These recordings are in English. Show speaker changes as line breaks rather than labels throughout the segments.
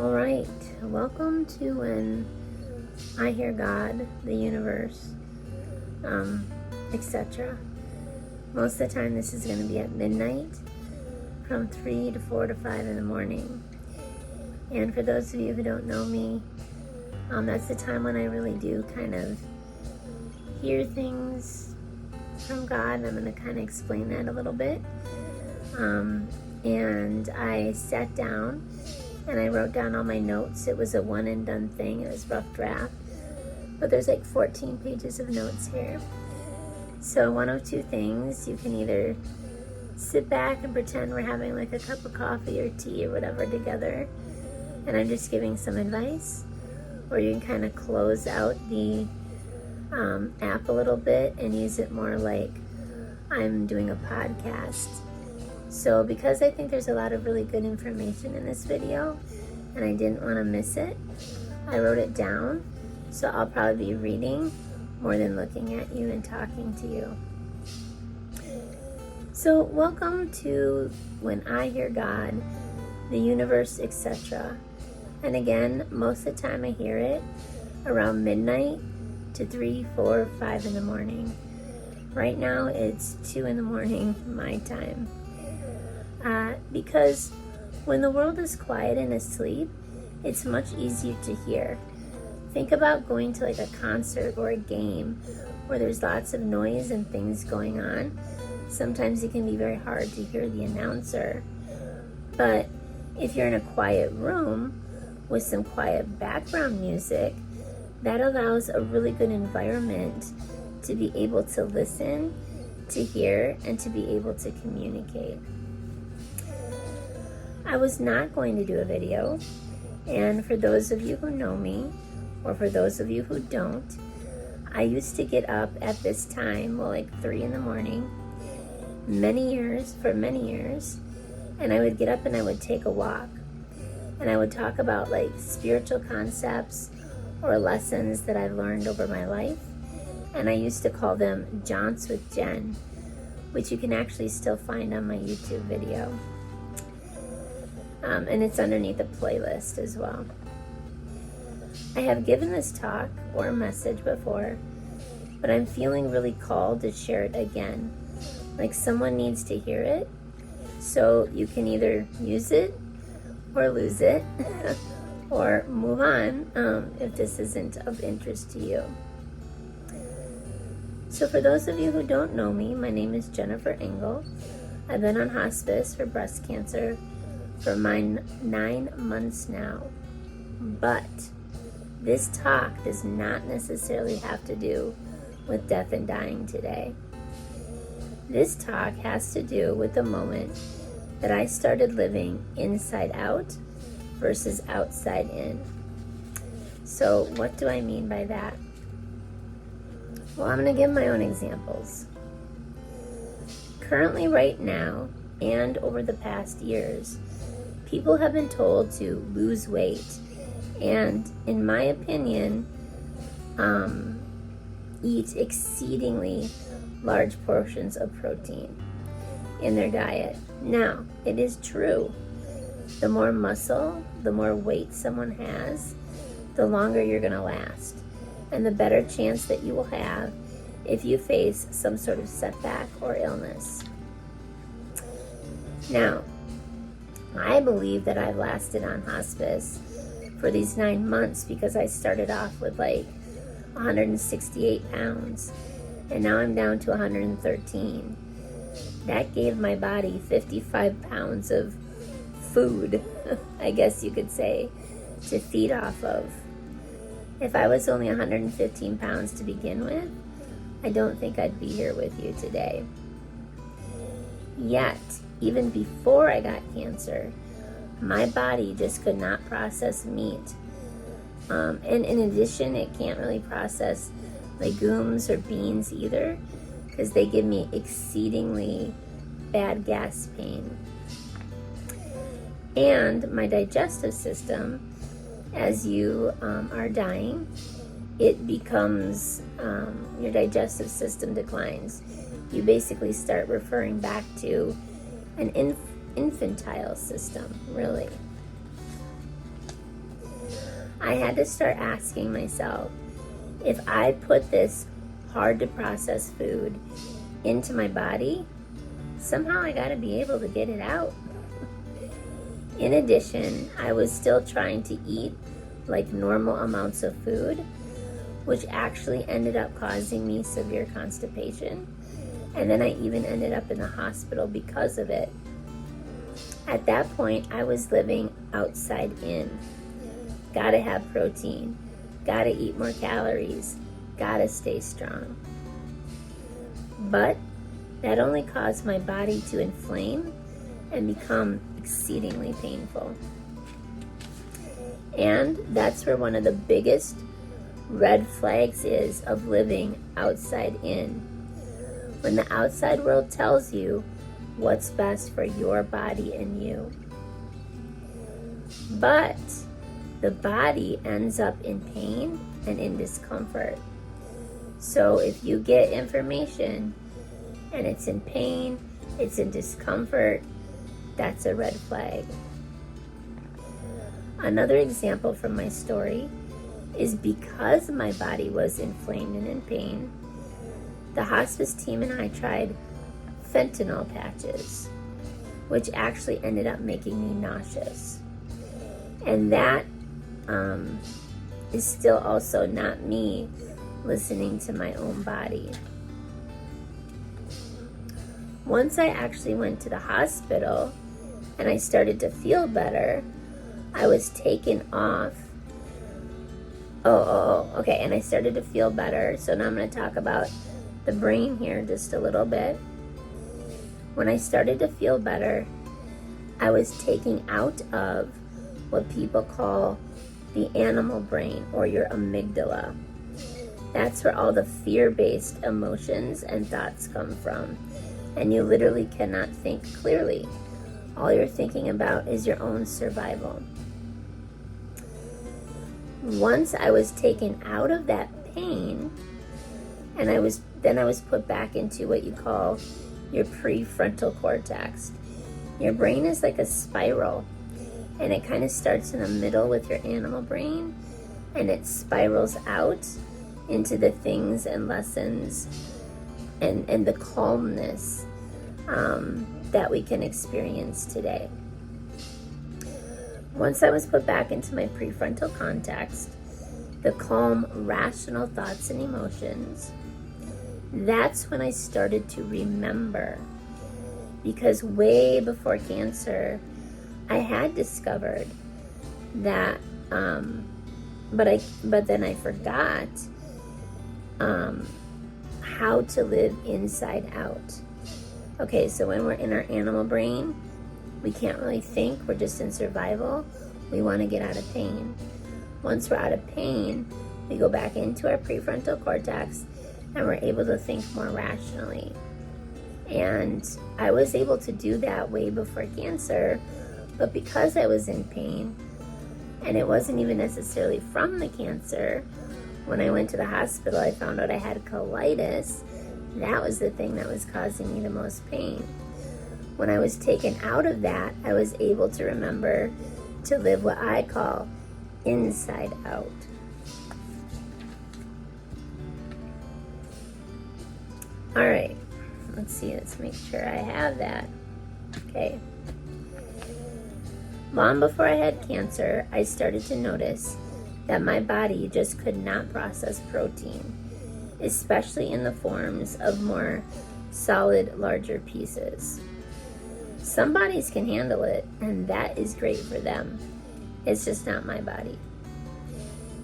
All right, welcome to When I Hear God, the Universe, etc. Most of the time this is going to be at midnight from 3 to 4 to 5 in the morning. And for those of you who don't know me, that's the time when I really do kind of hear things from God. I'm going to kind of explain that a little bit. And I sat down and I wrote down all my notes. It was a one and done thing. It was rough draft. But there's like 14 pages of notes here. So one of two things. You can either sit back and pretend we're having like a cup of coffee or tea or whatever together, and I'm just giving some advice. Or you can kind of close out the app a little bit and use it more like I'm doing a podcast. So because I think there's a lot of really good information in this video and I didn't want to miss it, I wrote it down. So I'll probably be reading more than looking at you and talking to you. So welcome to When I Hear God, the Universe, etc. And again, most of the time I hear it around midnight to 3, 4, 5 in the morning. Right now it's 2 in the morning my time. Because when the world is quiet and asleep, it's much easier to hear. Think about going to like a concert or a game where there's lots of noise and things going on. Sometimes it can be very hard to hear the announcer. But if you're in a quiet room with some quiet background music, that allows a really good environment to be able to listen, to hear, and to be able to communicate. I was not going to do a video, and for those of you who know me, or for those of you who don't, I used to get up at this time, like 3 in the morning, for many years, and I would get up and I would take a walk, and I would talk about like spiritual concepts or lessons that I've learned over my life, and I used to call them Jaunts with Jen, which you can actually still find on my YouTube video. And it's underneath the playlist as well. I have given this talk or message before, but I'm feeling really called to share it again. Like someone needs to hear it, so you can either use it or lose it, or move on if this isn't of interest to you. So for those of you who don't know me, my name is Jennifer Engel. I've been on hospice for breast cancer for 9 months now. But this talk does not necessarily have to do with death and dying today. This talk has to do with the moment that I started living inside out versus outside in. So what do I mean by that? Well, I'm going to give my own examples. Currently, right now, and over the past years, people have been told to lose weight and, in my opinion, eat exceedingly large portions of protein in their diet. Now, it is true. The more muscle, the more weight someone has, the longer you're going to last, and the better chance that you will have if you face some sort of setback or illness. Now, I believe that I've lasted on hospice for these 9 months because I started off with like 168 pounds, and now I'm down to 113. That gave my body 55 pounds of food, I guess you could say, to feed off of. If I was only 115 pounds to begin with, I don't think I'd be here with you today. Yet, even before I got cancer, my body just could not process meat. And in addition, it can't really process legumes or beans either, because they give me exceedingly bad gas pain. And my digestive system, as you are dying, it becomes, your digestive system declines. You basically start referring back to an infantile system, really. I had to start asking myself, if I put this hard to process food into my body, somehow I gotta be able to get it out. In addition, I was still trying to eat like normal amounts of food, which actually ended up causing me severe constipation. And then I even ended up in the hospital because of it. At that point, I was living outside in. Gotta have protein, gotta eat more calories, gotta stay strong. But that only caused my body to inflame and become exceedingly painful. And that's where one of the biggest red flags is of living outside in. When the outside world tells you what's best for your body and you. But the body ends up in pain and in discomfort. So if you get information and it's in pain, it's in discomfort, that's a red flag. Another example from my story is because my body was inflamed and in pain, the hospice team and I tried fentanyl patches, which actually ended up making me nauseous. And that is still also not me listening to my own body. Once I actually went to the hospital and I started to feel better, I was taken off. Okay, and I started to feel better. So now I'm going to talk about the brain here just a little bit. When I started to feel better, I was taking out of what people call the animal brain or your amygdala. That's where all the fear-based emotions and thoughts come from. And you literally cannot think clearly. All you're thinking about is your own survival. Once I was taken out of that pain, and I was put back into what you call your prefrontal cortex. Your brain is like a spiral, and it kind of starts in the middle with your animal brain, and it spirals out into the things and lessons and the calmness that we can experience today. Once I was put back into my prefrontal context, the calm, rational thoughts and emotions, that's when I started to remember. Because way before cancer, I had discovered that, but then I forgot how to live inside out. Okay, so when we're in our animal brain, we can't really think, we're just in survival. We want to get out of pain. Once we're out of pain, we go back into our prefrontal cortex and we're able to think more rationally. And I was able to do that way before cancer, but because I was in pain, and it wasn't even necessarily from the cancer, when I went to the hospital, I found out I had colitis. That was the thing that was causing me the most pain. When I was taken out of that, I was able to remember to live what I call inside out. All right, let's see, let's make sure I have that. Okay. Long before I had cancer, I started to notice that my body just could not process protein, especially in the forms of more solid, larger pieces. Some bodies can handle it, and that is great for them. It's just not my body.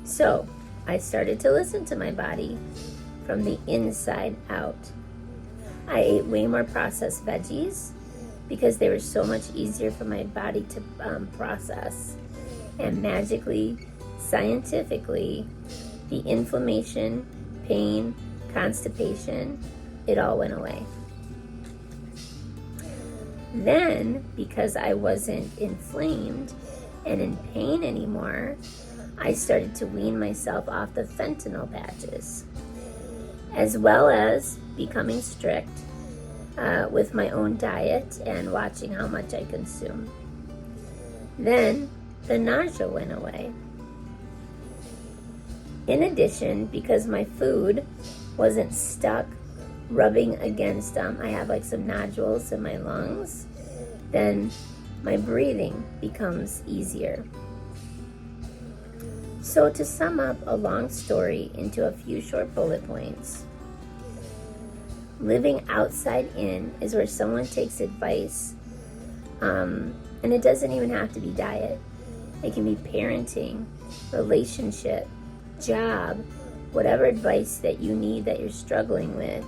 So I started to listen to my body from the inside out. I ate way more processed veggies because they were so much easier for my body to process. And magically, scientifically, the inflammation, pain, constipation, it all went away. Then, because I wasn't inflamed and in pain anymore, I started to wean myself off the fentanyl patches, as well as becoming strict with my own diet and watching how much I consume. Then the nausea went away. In addition, because my food wasn't stuck rubbing against, I have like some nodules in my lungs, then my breathing becomes easier. So to sum up a long story into a few short bullet points, living outside in is where someone takes advice, and it doesn't even have to be diet. It can be parenting, relationship, job, whatever advice that you need that you're struggling with.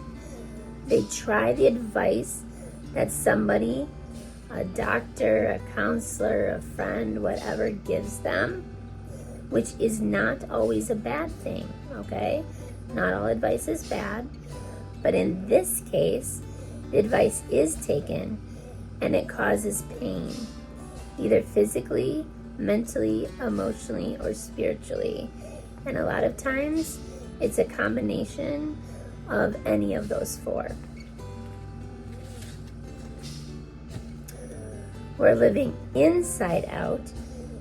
They try the advice that somebody, a doctor, a counselor, a friend, whatever, gives them, which is not always a bad thing, okay? Not all advice is bad, but in this case, the advice is taken and it causes pain, either physically, mentally, emotionally, or spiritually. And a lot of times, it's a combination of any of those four. Where living inside out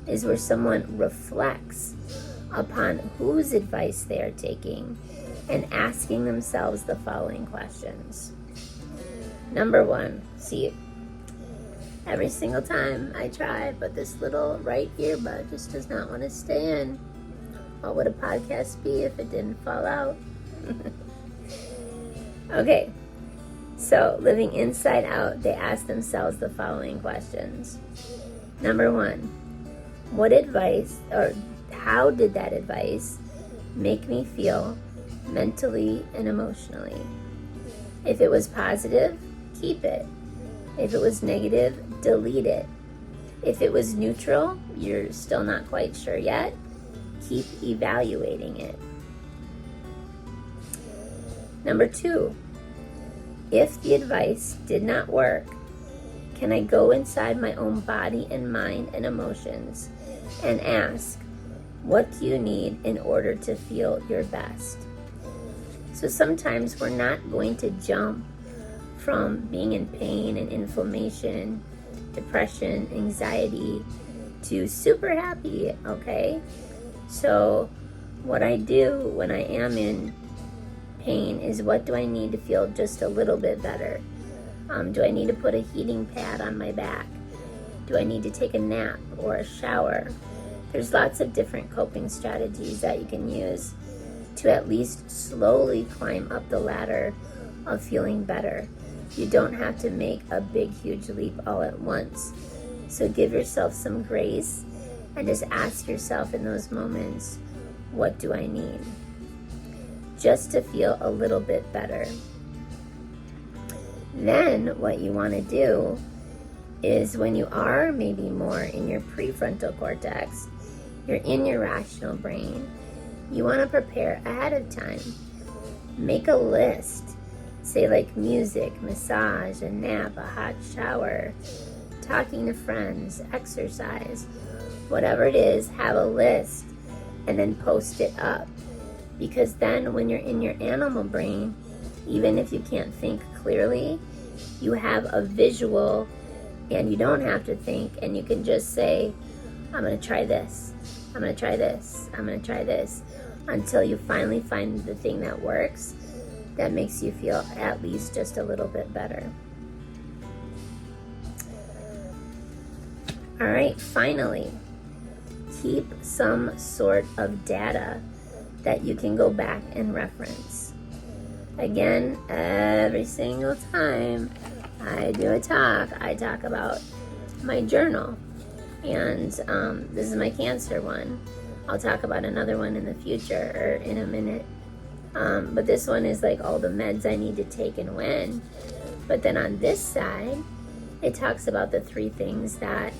is where someone reflects upon whose advice they are taking and asking themselves the following questions. Number one, see, every single time I try, but this little right earbud just does not want to stay in. What would a podcast be if it didn't fall out? Okay, so living inside out, they ask themselves the following questions. Number one, what advice or how did that advice make me feel mentally and emotionally? If it was positive, keep it. If it was negative, delete it. If it was neutral, you're still not quite sure yet, keep evaluating it. Number two, if the advice did not work, can I go inside my own body and mind and emotions and ask, what do you need in order to feel your best? So sometimes we're not going to jump from being in pain and inflammation, depression, anxiety, to super happy, okay? So what I do when I am in pain is, what do I need to feel just a little bit better? Do I need to put a heating pad on my back? Do I need to take a nap or a shower? There's lots of different coping strategies that you can use to at least slowly climb up the ladder of feeling better. You don't have to make a big, huge leap all at once. So give yourself some grace and just ask yourself in those moments, what do I need? Just to feel a little bit better. Then what you want to do is, when you are maybe more in your prefrontal cortex, you're in your rational brain, you want to prepare ahead of time. Make a list. Say like music, massage, a nap, a hot shower, talking to friends, exercise, whatever it is, have a list and then post it up. Because then when you're in your animal brain, even if you can't think clearly, you have a visual and you don't have to think, and you can just say, I'm going to try this, I'm going to try this, I'm going to try this, until you finally find the thing that works, that makes you feel at least just a little bit better. All right, finally, keep some sort of data that you can go back and reference. Again, every single time I do a talk, I talk about my journal. And this is my cancer one. I'll talk about another one in the future or in a minute. But this one is like all the meds I need to take and when. But then on this side, it talks about the 3 things that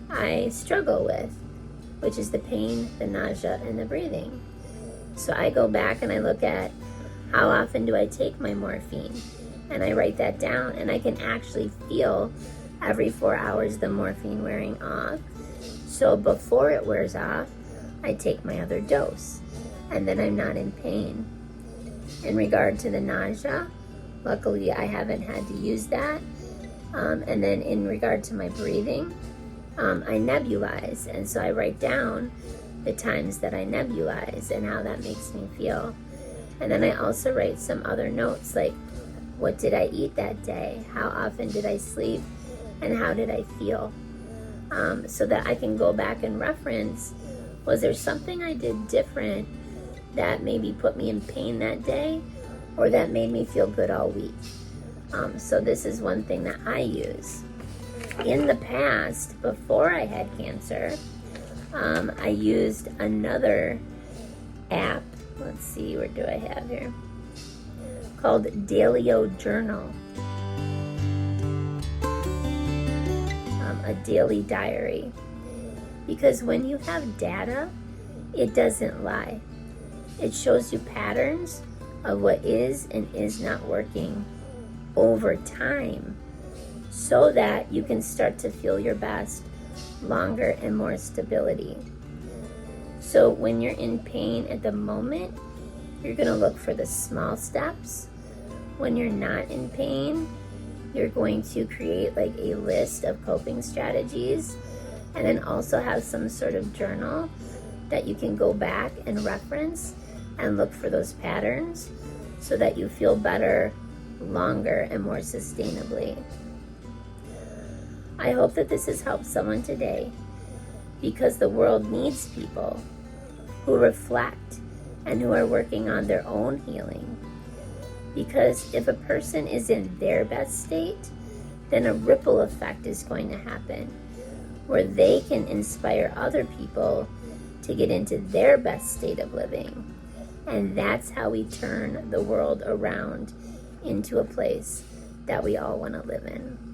I struggle with, which is the pain, the nausea, and the breathing. So I go back and I look at, how often do I take my morphine? And I write that down, and I can actually feel every 4 hours the morphine wearing off. So before it wears off, I take my other dose, and then I'm not in pain. In regard to the nausea, luckily I haven't had to use that. And then in regard to my breathing, I nebulize, and so I write down the times that I nebulize and how that makes me feel. And then I also write some other notes, like what did I eat that day? How often did I sleep? And how did I feel? So that I can go back and reference, was there something I did different that maybe put me in pain that day, or that made me feel good all week? So this is one thing that I use. In the past, before I had cancer, I used another app. Let's see, where do I have here? Called Dailyo Journal. A daily diary. Because when you have data, it doesn't lie. It shows you patterns of what is and is not working over time, so that you can start to feel your best longer and more stability. So when you're in pain at the moment, you're going to look for the small steps. When you're not in pain, you're going to create like a list of coping strategies, and then also have some sort of journal that you can go back and reference and look for those patterns so that you feel better longer and more sustainably. I hope that this has helped someone today, because the world needs people who reflect and who are working on their own healing. Because if a person is in their best state, then a ripple effect is going to happen where they can inspire other people to get into their best state of living. And that's how we turn the world around into a place that we all want to live in.